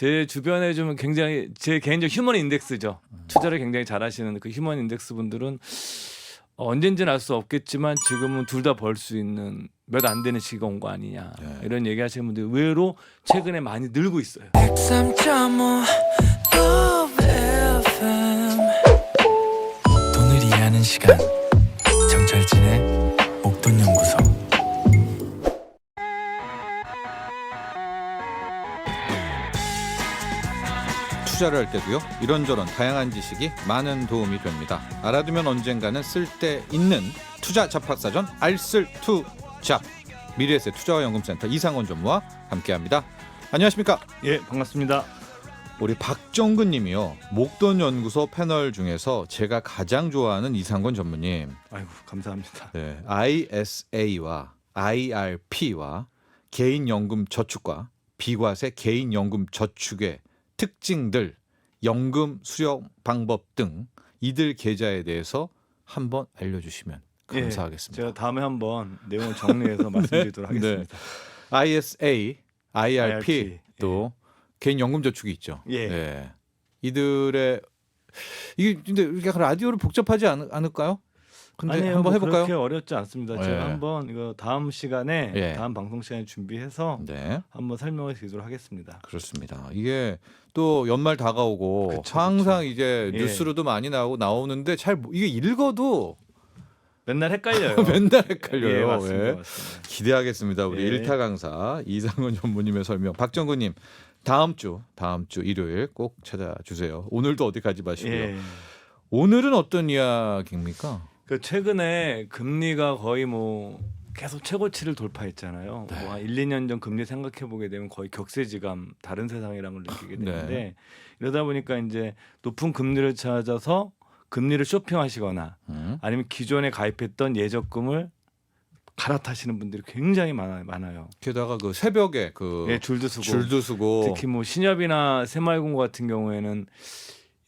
제 주변에 좀 굉장히 제 개인적 휴먼 인덱스죠. 투자를 굉장히 잘하시는 그 휴먼 인덱스 분들은 언젠지는 알 수 없겠지만 지금은 둘 다 벌 수 있는 몇 안 되는 시기가 온 거 아니냐 이런 얘기하시는 분들 의외로 최근에 많이 늘고 있어요. 103.5 FM 돈을 이해하는 시간 정철진의 목돈연구소. 투자를 할 때도요, 이런저런 다양한 지식이 많은 도움이 됩니다. 알아두면 언젠가는 쓸데있는 투자 잡학사전 알쓸투잡, 미래에셋 투자와연금센터 이상원 전무와 함께합니다. 안녕하십니까? 예, 반갑습니다. 우리 박정근 님이요, 목돈연구소 패널 중에서 제가 가장 좋아하는 이상권 전무님. 아이고, 감사합니다. 네, ISA와 IRP와 개인연금 저축과 비과세 개인연금 저축의 특징들, 연금 수령 방법 등 이들 계좌에 대해서 한번 알려주시면 감사하겠습니다. 제가 다음에 한번 내용을 정리해서 말씀드리도록 하겠습니다. ISA, IRP, IRP, 또 개인연금저축이 있죠. 예. 네. 이들의 이게 근데 약간 라디오를 복잡하지 않을까요? 근데 아니요, 한번 뭐 해볼까요? 그렇게 어렵지 않습니다. 네. 제가 한번 이거 다음 시간에 예. 다음 방송 시간에 준비해서 네, 한번 설명을 드리도록 하겠습니다. 그렇습니다. 이게 또 연말 다가오고 그쵸, 항상 이제 예. 뉴스로도 많이 나오는데 잘 이게 읽어도 맨날 헷갈려요. 맨날 헷갈려요. 예, 맞습니다. 예. 맞습니다. 기대하겠습니다. 우리 예. 일타 강사 이상원 전무님의 설명. 박정근님, 다음 주 일요일 꼭 찾아주세요. 오늘도 어디 가지 마시고요. 예. 오늘은 어떤 이야기입니까? 그 최근에 금리가 거의 뭐 계속 최고치를 돌파했잖아요. 네. 뭐 한 1, 2년 전 금리 생각해 보게 되면 거의 격세지감, 다른 세상이란 걸 느끼게 되는데 네. 이러다 보니까 이제 높은 금리를 찾아서 금리를 쇼핑하시거나 아니면 기존에 가입했던 예적금을 갈아타시는 분들이 굉장히 많아요. 게다가 그 새벽에 그 예, 줄도 쓰고 특히 뭐 신협이나 새마을금고 같은 경우에는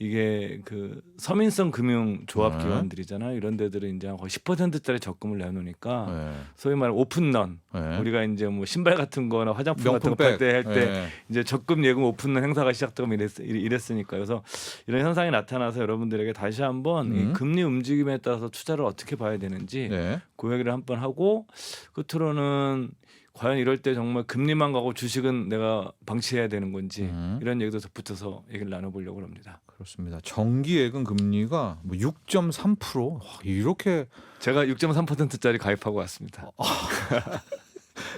이게 그 서민성 금융 조합 네. 기관들이잖아요. 이런 데들은 이제 거의 10%짜리 적금을 내놓으니까 네. 소위 말하는 오픈런, 네. 우리가 이제 뭐 신발 같은 거나 화장품 같은 거 명품백. 팔 때 네. 이제 적금 예금 오픈런 행사가 시작되고 이랬으니까 그래서 이런 현상이 나타나서 여러분들에게 다시 한번 이 금리 움직임에 따라서 투자를 어떻게 봐야 되는지 네. 그 얘기를 한번 하고, 끝으로는 과연 이럴 때 정말 금리만 가고 주식은 내가 방치해야 되는 건지 이런 얘기도 덧붙여서 얘기를 나눠보려고 합니다. 그렇습니다. 정기예금 금리가 뭐 6.3% 이렇게 제가 6.3%짜리 가입하고 왔습니다.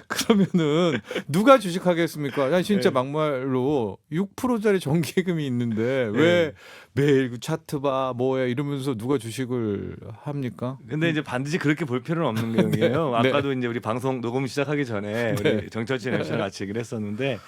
그러면은 누가 주식하겠습니까? 아니 진짜 네. 막말로 6%짜리 정기예금이 있는데 왜 매일 그 차트 봐 뭐야 이러면서 누가 주식을 합니까? 근데 이제 반드시 그렇게 볼 필요는 없는 내용이에요. 네. 아까도 이제 우리 방송 녹음 시작하기 전에 우리 정철진 MC랑 같이 얘기를 했었는데,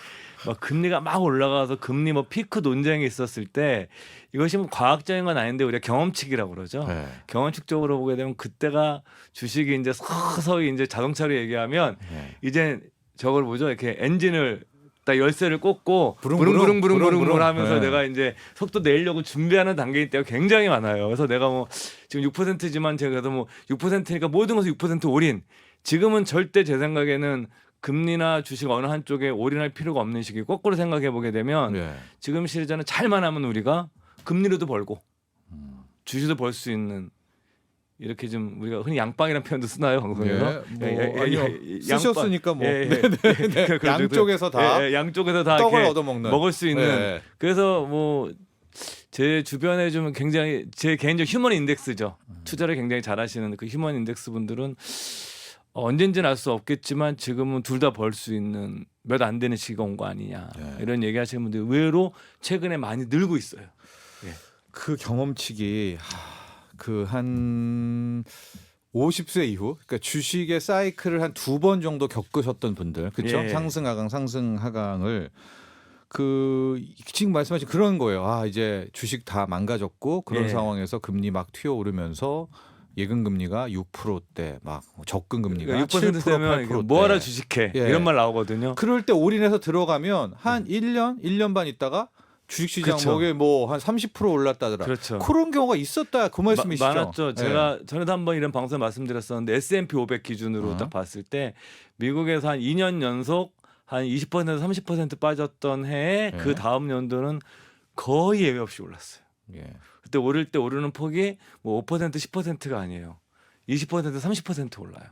막 금리가 막 올라가서 금리 뭐 피크 논쟁이 있었을 때 이것이 뭐 과학적인 건 아닌데 우리가 경험칙이라고 그러죠. 네. 경험칙적으로 보게 되면 그때가 주식이 이제 서서히 이제 자동차로 얘기하면 네. 이제 저걸 뭐죠? 이렇게 엔진을 딱 열쇠를 꽂고 부릉부릉, 부릉부릉 하면서 네. 내가 이제 속도 내려고 준비하는 단계일 때가 굉장히 많아요. 그래서 내가 뭐 지금 6%지만 제가 그래도 뭐 6%니까 모든 것을 6% 올인. 지금은 절대 제 생각에는 금리나 주식 어느 한쪽에 올인할 필요가 없는 시기. 거꾸로 생각해 보게 되면 네. 지금 시리즈는 잘만 하면 우리가 금리로도 벌고 주식도 벌 수 있는, 이렇게 좀 우리가 흔히 양빵이라는 표현도 쓰나요, 방송에서? 아니요. 쓰셨으니까 뭐 네. 양쪽에서 다 양쪽에서 다 떡을 이렇게 얻어먹는 먹을 수 있는. 네. 그래서 뭐 제 주변에 좀 굉장히 제 개인적 휴먼 인덱스죠. 투자를 굉장히 잘하시는 그 휴먼 인덱스 분들은 언젠지는 알 수 없겠지만 지금은 둘 다 벌 수 있는 몇 안 되는 시기가 온 거 아니냐 이런 얘기하시는 분들 의외로 최근에 많이 늘고 있어요. 그 경험칙이 그 한 50세 이후, 그러니까 주식의 사이클을 한 2번 정도 겪으셨던 분들, 그렇죠? 예. 상승 하강을 그 지금 말씀하신 그런 거예요. 아 이제 주식 다 망가졌고 그런 예. 상황에서 금리 막 튀어오르면서 예금 금리가 6%대 막 적금 금리가 그러니까 6% 7% 되면 8%대. 뭐하러 주식해 예. 이런 말 나오거든요. 그럴 때 올인해서 들어가면 한 1년 반 있다가 주식시장 그쵸. 목에 뭐 한 30% 올랐다더라. 그렇죠. 그런 경우가 있었다 그 말씀이시죠? 많았죠. 예. 제가 전에도 한번 이런 방송에 말씀드렸었는데 S&P 500 기준으로 딱 봤을 때 미국에서 한 2년 연속 한 20% 30% 빠졌던 해에 예. 그 다음 연도는 거의 예외 없이 올랐어요. 예. 그때 오를 때 오르는 폭이 뭐 5% 10%가 아니에요. 20% 30% 올라요.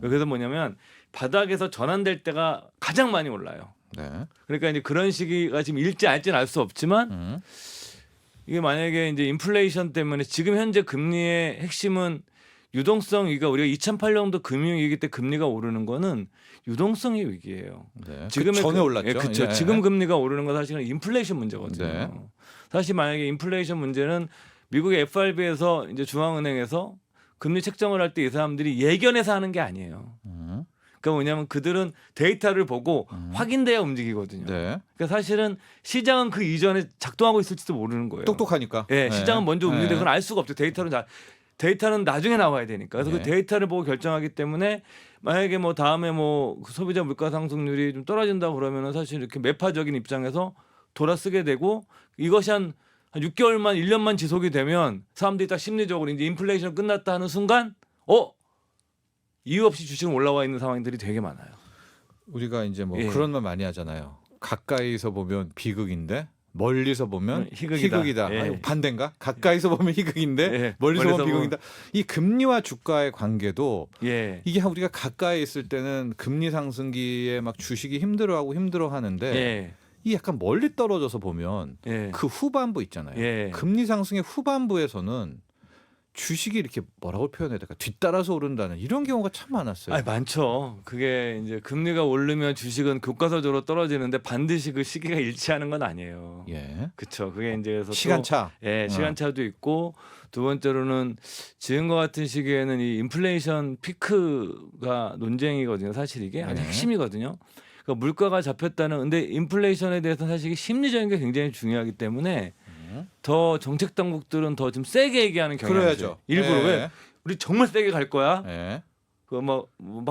그래서 뭐냐면 바닥에서 전환될 때가 가장 많이 올라요. 네. 그러니까 이제 그런 시기가 지금 일지 알지는 알 수 없지만 이게 만약에 이제 인플레이션 때문에 지금 현재 금리의 핵심은 유동성 위기가 우리가 2008년도 금융위기 때 금리가 오르는 거는 유동성의 위기예요. 네. 지금의 전에 올랐죠. 그렇죠. 예. 지금 금리가 오르는 건 사실은 인플레이션 문제거든요. 네. 사실 만약에 인플레이션 문제는 미국의 FRB에서 이제 중앙은행에서 금리 책정을 할 때 이 사람들이 예견해서 하는 게 아니에요. 그러니까 뭐냐면 그들은 데이터를 보고 확인돼야 움직이거든요. 네. 그러니까 사실은 시장은 그 이전에 작동하고 있을지도 모르는 거예요. 똑똑하니까. 예, 시장은 먼저 움직이는데 네. 그건 알 수가 없죠. 데이터는 나중에 나와야 되니까. 그래서 네. 그 데이터를 보고 결정하기 때문에 만약에 뭐 다음에 뭐 소비자 물가 상승률이 좀 떨어진다 그러면은 사실 이렇게 매파적인 입장에서 돌아쓰게 되고 이것이 한 6개월만 1년만 지속이 되면 사람들이 딱 심리적으로 이제 인플레이션 끝났다 하는 순간 이유 없이 주식은 올라와 있는 상황들이 되게 많아요. 우리가 이제 뭐 예. 그런 말 많이 하잖아요. 가까이서 보면 비극인데 멀리서 보면 희극이다. 예. 아니, 반대인가? 가까이서 보면 희극인데 예. 멀리서 보면 멀리서 비극이다. 이 금리와 주가의 관계도 예. 이게 우리가 가까이 있을 때는 금리 상승기에 막 주식이 힘들어하는데 예. 이 약간 멀리 떨어져서 보면 예. 그 후반부 있잖아요. 예. 금리 상승의 후반부에서는 주식이 이렇게 뭐라고 표현해야 될까? 뒤따라서 오른다는 이런 경우가 참 많았어요. 많죠. 그게 이제 금리가 오르면 주식은 교과서적으로 떨어지는데 반드시 그 시기가 일치하는 건 아니에요. 예. 그렇죠. 그게 이제 그래서 시간차. 예, 시간차도 있고 두 번째로는 지금과 같은 시기에는 이 인플레이션 피크가 논쟁이거든요. 사실 이게 아주 네. 핵심이거든요. 그러니까 물가가 잡혔다는 근데 인플레이션에 대해서는 사실 이게 심리적인 게 굉장히 중요하기 때문에 더 정책 당국들은 더 좀 세게 얘기하는 경향이 그래야죠. 있어요. 일부러 예. 왜 우리 정말 세게 갈 거야. 예. 막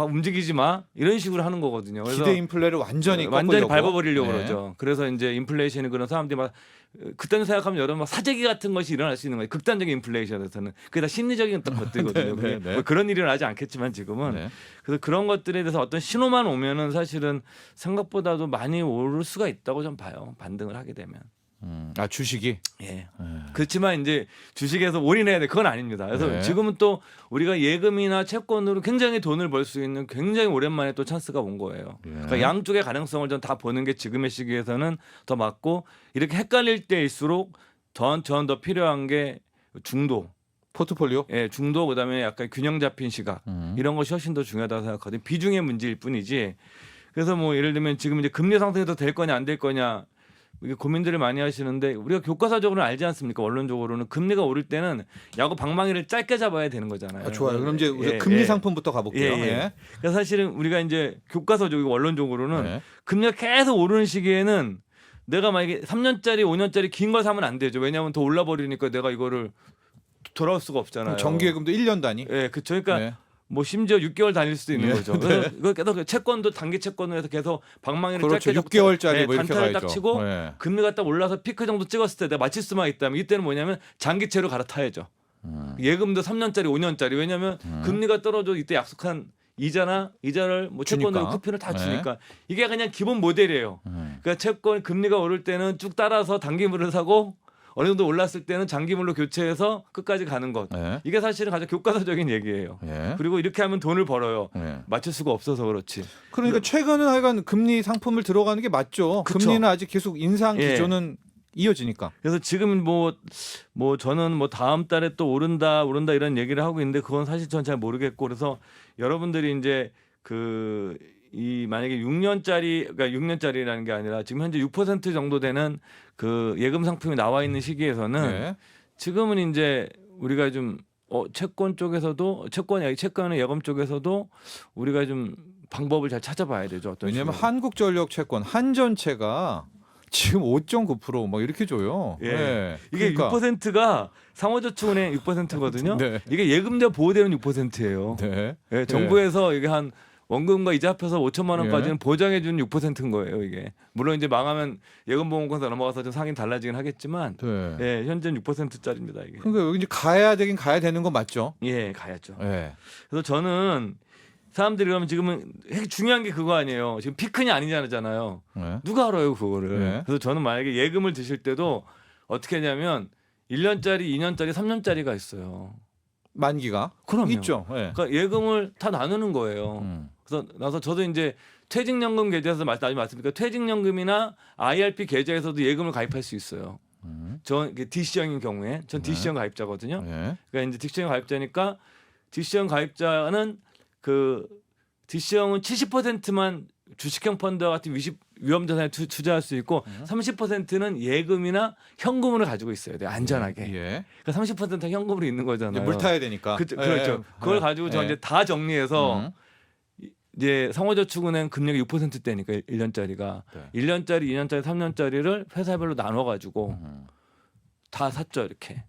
움직이지 마 이런 식으로 하는 거거든요. 그래서 기대 인플레를 완전히 꺾으려고. 밟아버리려고 예. 그러죠. 그래서 이제 인플레이션이 그런 사람들이 막 그때는 생각하면 여러분 막 사재기 같은 것이 일어날 수 있는 거예요. 극단적인 인플레이션에서는 그게 다 심리적인 어떤 것들이거든요. 네, 그게 네. 뭐 그런 일이 일어나지 않겠지만 지금은 네. 그래서 그런 것들에 대해서 어떤 신호만 오면은 사실은 생각보다도 많이 오를 수가 있다고 좀 봐요. 반등을 하게 되면. 아 주식이. 예. 그렇지만 이제 주식에서 올인해야 돼. 그건 아닙니다. 그래서 네. 지금은 또 우리가 예금이나 채권으로 굉장히 돈을 벌 수 있는 굉장히 오랜만에 또 찬스가 온 거예요. 예. 그러니까 양쪽의 가능성을 좀 다 보는 게 지금의 시기에서는 더 맞고 이렇게 헷갈릴 때일수록 전 더 필요한 게 중도. 포트폴리오. 예, 중도 그다음에 약간 균형 잡힌 시각. 이런 것이 훨씬 더 중요하다고 생각하거든요. 비중의 문제일 뿐이지. 그래서 뭐 예를 들면 지금 이제 금리 상승이 더 될 거냐 안 될 거냐 이게 고민들을 많이 하시는데 우리가 교과서적으로는 알지 않습니까? 원론적으로는 금리가 오를 때는 야구 방망이를 짧게 잡아야 되는 거잖아요. 아, 좋아요. 그럼 이제 우리 예, 금리 예. 상품부터 가볼게요. 예, 예. 그래서 사실은 우리가 이제 교과서적이고 원론적으로는 예. 금리가 계속 오르는 시기에는 내가 만약에 3년짜리 5년짜리 긴 걸 사면 안 되죠. 왜냐하면 더 올라 버리니까 내가 이거를 돌아올 수가 없잖아요. 그럼 정기예금도 1년 단위. 예, 그렇죠. 그러니까 네. 뭐 심지어 6개월 다닐 수도 있는 네. 거죠. 그래서 이거 계속 채권도 단기 채권으로 해서 계속 방망이를 그렇죠. 짧게 잡고 6개월짜리 뭐 이렇게 단타를 가야죠. 딱 치고 네. 금리가 딱 올라서 피크 정도 찍었을 때 내가 맞출 수만 있다면 이때는 뭐냐면 장기채로 갈아타야죠. 예금도 3년짜리 5년짜리 왜냐하면 금리가 떨어져 이때 약속한 이자를 뭐 채권으로 주니까. 쿠폰을 다 네. 주니까 이게 그냥 기본 모델이에요. 그러니까 채권 금리가 오를 때는 쭉 따라서 단기물을 사고 어느 정도 올랐을 때는 장기물로 교체해서 끝까지 가는 것. 네. 이게 사실은 가장 교과서적인 얘기예요. 예. 그리고 이렇게 하면 돈을 벌어요. 예. 맞출 수가 없어서 그렇지. 그러니까 최근은 하여간 금리 상품을 들어가는 게 맞죠. 그쵸. 금리는 아직 계속 인상 예. 기조는 이어지니까. 그래서 지금 뭐 저는 뭐 다음 달에 또 오른다 이런 얘기를 하고 있는데 그건 사실 전 잘 모르겠고 그래서 여러분들이 이제 이 만약에 6년짜리 그러니까 6년짜리라는 게 아니라 지금 현재 6% 정도 되는 그 예금 상품이 나와 있는 시기에서는 네. 지금은 이제 우리가 좀 채권 쪽에서도 채권의 예금 쪽에서도 우리가 좀 방법을 잘 찾아봐야 되죠. 어떤 왜냐하면 식으로. 한국전력 채권 한전채가 지금 5.9% 막 이렇게 줘요. 예. 네. 이게 그러니까. 6%가 상호저축은행 6%거든요. 네. 이게 예금자 보호되는 6%예요. 네. 예, 정부에서 이게 한 원금과 이자 합해서 5천만 원까지는 예. 보장해 주는 6%인 거예요, 이게. 물론 이제 망하면 예금보험공사 넘어가서 좀 상인 달라지긴 하겠지만 네. 예, 현재는 6%짜리입니다, 이게. 그러니까 여기 이제 가야 되는 건 맞죠. 예, 가야죠. 예. 그래서 저는 사람들이 그러면 지금은 중요한 게 그거 아니에요. 지금 피크냐 아니잖아요. 네. 누가 알아요 그거를. 네. 그래서 저는 만약에 예금을 드실 때도 어떻게 하냐면 1년짜리, 2년짜리, 3년짜리가 있어요. 만기가 그럼요. 있죠. 네. 그러니까 예금을 다 나누는 거예요. 그래서 저도 이제 퇴직연금 계좌에서 나중에 말씀드리니까 퇴직연금이나 IRP 계좌에서도 예금을 가입할 수 있어요. 전 DC형인 경우에 전 DC형 가입자거든요. 네. 그러니까 이제 DC형 가입자니까 DC형 가입자는 그 DC형은 70%만 주식형 펀드와 같은 위험자산에 투자할 수 있고 30%는 예금이나 현금으로 가지고 있어야 돼요. 안전하게. 예. 그러니까 30%는 현금으로 있는 거잖아요. 물 타야 되니까. 그렇죠. 그걸 가지고 저 이제 다 정리해서 이제 상호저축은행 금리가 6%대니까 1년짜리가 네. 1년짜리, 2년짜리, 3년짜리를 회사별로 나눠 가지고 다 샀죠, 이렇게.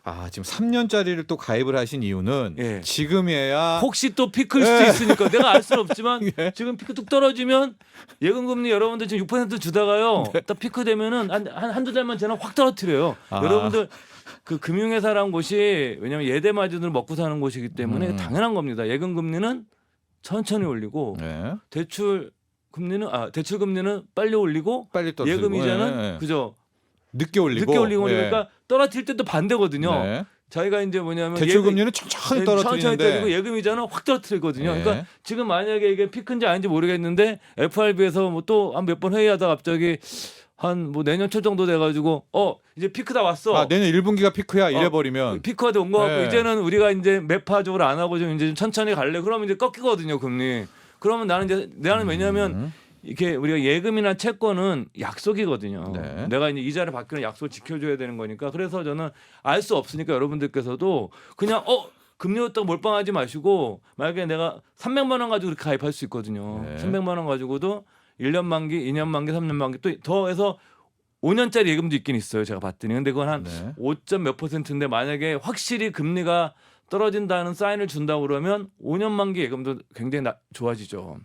아, 지금 3년짜리를 또 가입을 하신 이유는 예. 지금이야 혹시 또 피크일 수도 있으니까 내가 알 수는 없지만 예. 지금 피크 뚝 떨어지면 예금금리 여러분들 지금 6% 주다가요. 딱 피크 되면은 한두 달만 지나면 확 떨어뜨려요. 아. 여러분들 그 금융회사라는 곳이 왜냐하면 예대 마진을 먹고 사는 곳이기 때문에 당연한 겁니다. 예금금리는 천천히 올리고 네. 대출 금리는 빨리 올리고 빨리 떨어지고 예금 이자는 예. 그죠 늦게 올리고 그러니까 떨어뜨릴 때도 반대거든요. 네. 저희가 이제 뭐냐면 대출 금리는 천천히 떨어뜨리는데 떨어뜨리고 예금 이자는 확 떨어뜨리거든요. 네. 그러니까 지금 만약에 이게 피크인지 아닌지 모르겠는데 FRB에서 뭐 또 한 몇 번 회의하다 갑자기 한 뭐 내년 초 정도 돼가지고 이제 피크 다 왔어. 아, 내년 1분기가 피크야 이래 버리면 피크가 온 거 같고 네. 이제는 우리가 이제 매파적으로 안 하고 좀 이제 좀 천천히 갈래. 그러면 이제 꺾이거든요 금리. 그러면 나는 왜냐하면 이게 우리가 예금이나 채권은 약속이거든요. 네. 내가 이제 이자를 받기는 약속을 지켜줘야 되는 거니까. 그래서 저는 알 수 없으니까 여러분들께서도 그냥 금리 오르다고 몰빵하지 마시고 만약에 내가 300만 원 가지고 그렇게 가입할 수 있거든요. 네. 300만 원 가지고도 1년 만기, 2년 만기, 3년 만기 또 더해서 5년짜리 예금도 있긴 있어요. 제가 봤더니. 근데 그건 한 네. 5점 몇 %인데 만약에 확실히 금리가 떨어진다는 사인을 준다고 그러면 5년 만기 예금도 굉장히 좋아지죠.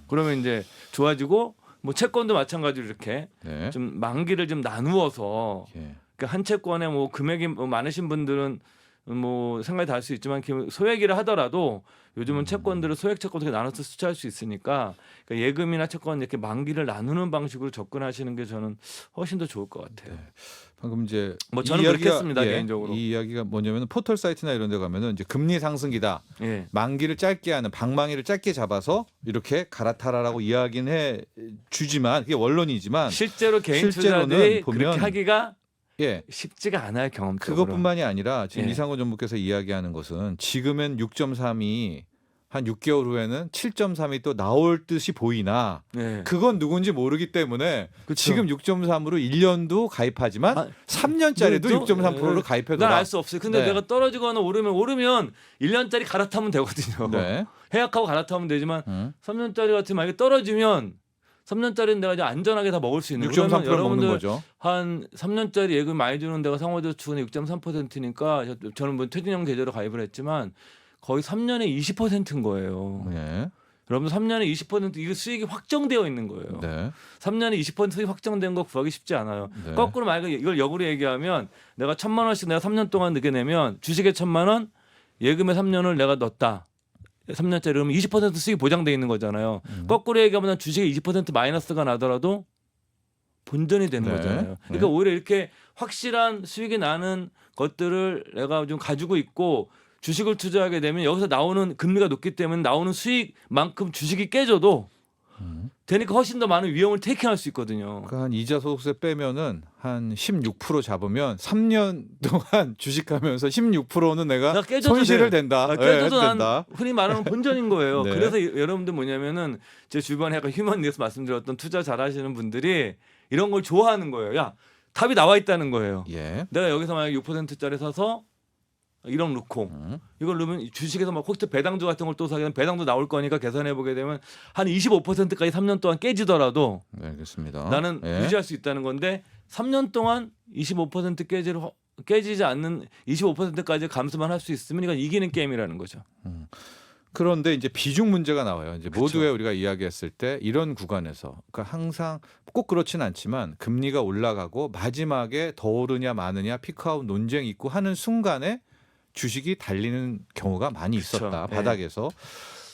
그러면 이제 좋아지고 뭐 채권도 마찬가지로 이렇게 네. 좀 만기를 좀 나누어서 예. 그러니까 한 채권에 뭐 금액이 많으신 분들은 뭐 생각이 다를 수 있지만 소액이라 하더라도 요즘은 채권들을 소액 채권도 나눠서 수취할 수 있으니까 그러니까 예금이나 채권 이렇게 만기를 나누는 방식으로 접근하시는 게 저는 훨씬 더 좋을 것 같아요. 방금 이제 뭐 이 저는 그렇게 했습니다, 개인적으로. 이 이야기가 뭐냐면 포털 사이트나 이런 데 가면은 이제 금리 상승기다. 예. 만기를 짧게 하는 방망이를 짧게 잡아서 이렇게 갈아타라라고 이야기는 해 주지만 그게 원론이지만 실제로 개인 실제로는 투자들이 보면 그렇게 하기가 예. 쉽지가 않아요, 경험적으로. 그것뿐만이 아니라 지금 예. 이상호 전무께서 이야기하는 것은 지금은 6.3이 한 6개월 후에는 7.3이 또 나올 듯이 보이나 네. 그건 누군지 모르기 때문에 그쵸. 지금 6.3으로 1년도 가입하지만 3년짜리도 너- 6.3%를 난 가입해둬라. 알 수 없어요. 근데 네. 내가 떨어지거나 오르면 1년짜리 갈아타면 되거든요. 네. 해약하고 갈아타면 되지만 3년짜리 같은 만약에 떨어지면 3년짜리는 내가 이제 안전하게 다 먹을 수 있는 6.3% 먹는 여러분들 거죠. 한 3년짜리 예금 많이 주는 데가 상호저축은 6.3%니까 저는 뭐 퇴직형 계좌로 가입을 했지만 거의 3년에 20%인 거예요. 네. 여러분 3년에 20% 이게 수익이 확정되어 있는 거예요. 네. 3년에 20% 수익 확정된 거 구하기 쉽지 않아요. 네. 거꾸로 만약에 이걸 역으로 얘기하면 내가 1,000만 원씩 내가 3년 동안 넣게 내면 주식에 1,000만 원, 예금에 3년을 내가 넣었다. 3년짜리 그러면 20% 수익이 보장돼 있는 거잖아요. 거꾸로 얘기하면 주식에 20% 마이너스가 나더라도 본전이 되는 네. 거잖아요. 그러니까 오히려 이렇게 확실한 수익이 나는 것들을 내가 좀 가지고 있고 주식을 투자하게 되면 여기서 나오는 금리가 높기 때문에 나오는 수익만큼 주식이 깨져도 되니까 훨씬 더 많은 위험을 테이킹할 수 있거든요. 그러니까 한 이자 소득세 빼면은 한 16% 잡으면 3년 동안 주식하면서 16%는 내가 깨져도 손실을 돼. 된다. 깨져도 난 된다. 흔히 말하는 본전인 거예요. 네. 그래서 여러분들 뭐냐면은 제 주변에 약간 휴먼 뉴스 말씀드렸던 투자 잘하시는 분들이 이런 걸 좋아하는 거예요. 야 답이 나와 있다는 거예요. 예. 내가 여기서 만약 6%짜리 사서 1억 넣고 이걸 넣으면 주식에서 막 혹시 배당주 같은 걸 또 사게 되면 배당도 나올 거니까 계산해 보게 되면 한 25%까지 3년 동안 깨지더라도 네, 알겠습니다. 나는 예. 유지할 수 있다는 건데 3년 동안 25% 깨지지 않는 25%까지 감소만 할 수 있으면 이건 이기는 게임이라는 거죠. 그런데 이제 비중 문제가 나와요. 이제 그쵸. 모두에 우리가 이야기했을 때 이런 구간에서 그러니까 항상 꼭 그렇진 않지만 금리가 올라가고 마지막에 더 오르냐 마느냐 피크아웃 논쟁이 있고 하는 순간에 주식이 달리는 경우가 많이 그쵸. 있었다. 네. 바닥에서.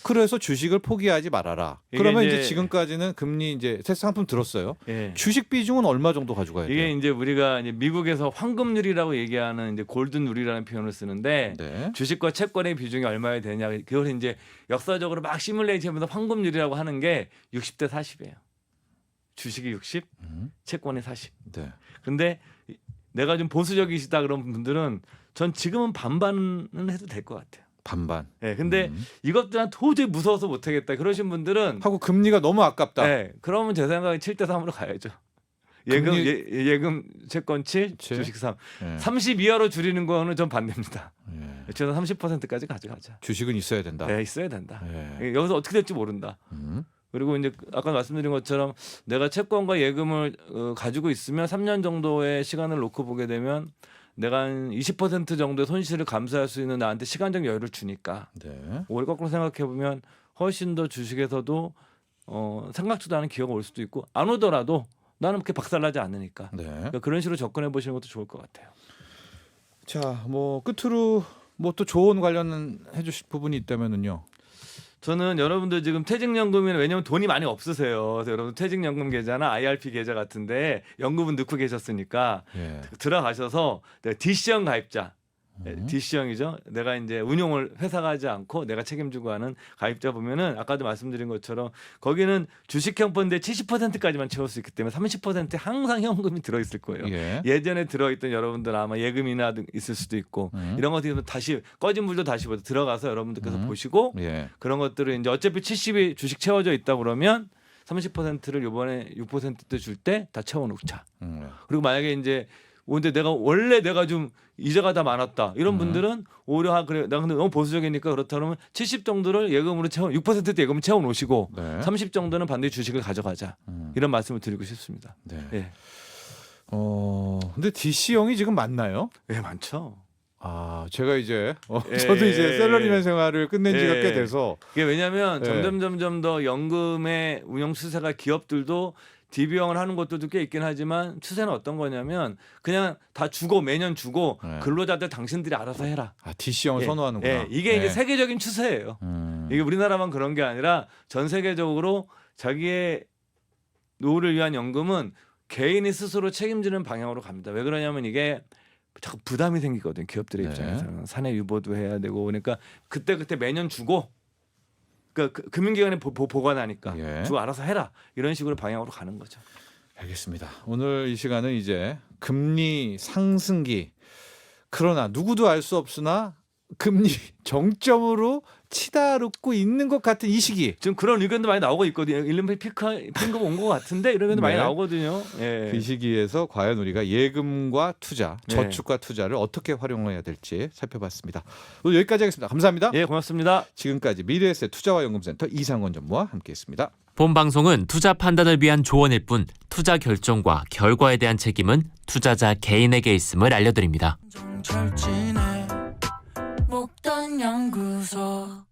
그래서 주식을 포기하지 말아라. 이게 그러면 이제- 이제 지금까지는 금리 이제 새 상품 들었어요. 예. 주식 비중은 얼마 정도 가져가야 돼요? 이게 이제 우리가 이제 미국에서 황금률이라고 얘기하는 이제 골든룰이라는 표현을 쓰는데 네. 주식과 채권의 비중이 얼마나 되냐. 그걸 이제 역사적으로 막 시뮬레이션하면서 황금률이라고 하는 게 60대 40이에요. 주식이 60, 채권이 40. 네. 근데 내가 좀 보수적이시다 그런 분들은 전 지금은 반반은 해도 될 것 같아요. 반반. 예. 근데 이것들은 도저히 무서워서 못 하겠다. 그러신 분들은 하고 금리가 너무 아깝다. 예. 그러면 제 생각에 7대 3으로 가야죠. 예금 금리- 예금 채권 7, 칠? 주식 3. 예. 30 이하로 줄이는 거는 전 반대입니다. 예. 저는 30%까지 가져가자. 주식은 있어야 된다. 네, 있어야 된다. 예. 여기서 어떻게 될지 모른다. 그리고 이제 아까 말씀드린 것처럼 내가 채권과 예금을 가지고 있으면 3년 정도의 시간을 놓고 보게 되면 내가 한 20% 정도의 손실을 감수할 수 있는 나한테 시간적 여유를 주니까 네. 오히려 거꾸로 생각해 보면 훨씬 더 주식에서도 생각지도 않은 기회가 올 수도 있고 안 오더라도 나는 그렇게 박살나지 않으니까 네. 그러니까 그런 식으로 접근해 보시는 것도 좋을 것 같아요. 자, 뭐 끝으로 뭐 또 조언 관련해 주실 부분이 있다면은요. 저는 여러분들 지금 퇴직연금에는 왜냐면 돈이 많이 없으세요. 그래서 여러분 퇴직연금 계좌나 IRP 계좌 같은데 연금은 넣고 계셨으니까 예. 들어가셔서 내가 DC형 가입자, DC형이죠. 내가 이제 운용을 회사가 하지 않고 내가 책임지고 하는 가입자 보면은 아까도 말씀드린 것처럼 거기는 주식형 펀드의 70%까지만 채울 수 있기 때문에 30%에 항상 현금이 들어 있을 거예요. 예. 예전에 들어있던 여러분들 아마 예금이나 등 있을 수도 있고 이런 것들이 다시 꺼진 물도 다시 들어가서 여러분들께서 보시고 예. 그런 것들을 이제 어차피 70이 주식 채워져 있다 그러면 30%를 이번에 6%때 줄 때 다 채워놓자. 그리고 만약에 이제 근데 원래 내가 좀 이자가 다 많았다 이런 분들은 오히려 그래 나 근데 너무 보수적이니까 그렇다 그러면 70 정도를 예금으로 6%때 예금을 채워 놓으시고 네. 30 정도는 반드시 주식을 가져가자 이런 말씀을 드리고 싶습니다. 네. 예, 근데 DC형이 지금 맞나요? 예 많죠. 아, 제가 이제 예. 저도 이제 셀러리맨 생활을 끝낸 지가 예. 꽤 돼서 이게 왜냐하면 예. 점점 더 연금의 운영 추세가 기업들도 DB형을 하는 것들도 꽤 있긴 하지만 추세는 어떤 거냐면 그냥 다 주고 매년 주고 네. 근로자들 당신들이 알아서 해라. 아, DC형을 예. 선호하는구나. 예, 이게 이제 네. 세계적인 추세예요. 이게 우리나라만 그런 게 아니라 전 세계적으로 자기의 노후를 위한 연금은 개인이 스스로 책임지는 방향으로 갑니다. 왜 그러냐면 이게 자꾸 부담이 생기거든. 기업들의 네. 입장에서는 사내 유보도 해야 되고 그러니까 그때 매년 주고 그러니까 금융기관에 보관하니까 예. 주고 알아서 해라 이런 식으로 방향으로 가는 거죠. 알겠습니다. 오늘 이 시간은 이제 금리 상승기 그러나 누구도 알 수 없으나 금리 정점으로 치달고 있는 것 같은 이 시기 지금 그런 의견도 많이 나오고 있거든요. 1년 핑크가 온 것 같은데 이런 의견도 많이 네. 나오거든요. 예. 그 시기에서 과연 우리가 예금과 투자, 네. 저축과 투자를 어떻게 활용해야 될지 살펴봤습니다. 오늘 여기까지 하겠습니다. 감사합니다. 예, 고맙습니다. 지금까지 미래에셋 투자와 연금센터 이상원 전무와 함께했습니다. 본 방송은 투자 판단을 위한 조언일 뿐 투자 결정과 결과에 대한 책임은 투자자 개인에게 있음을 알려드립니다. 정철진의 목돈 연구소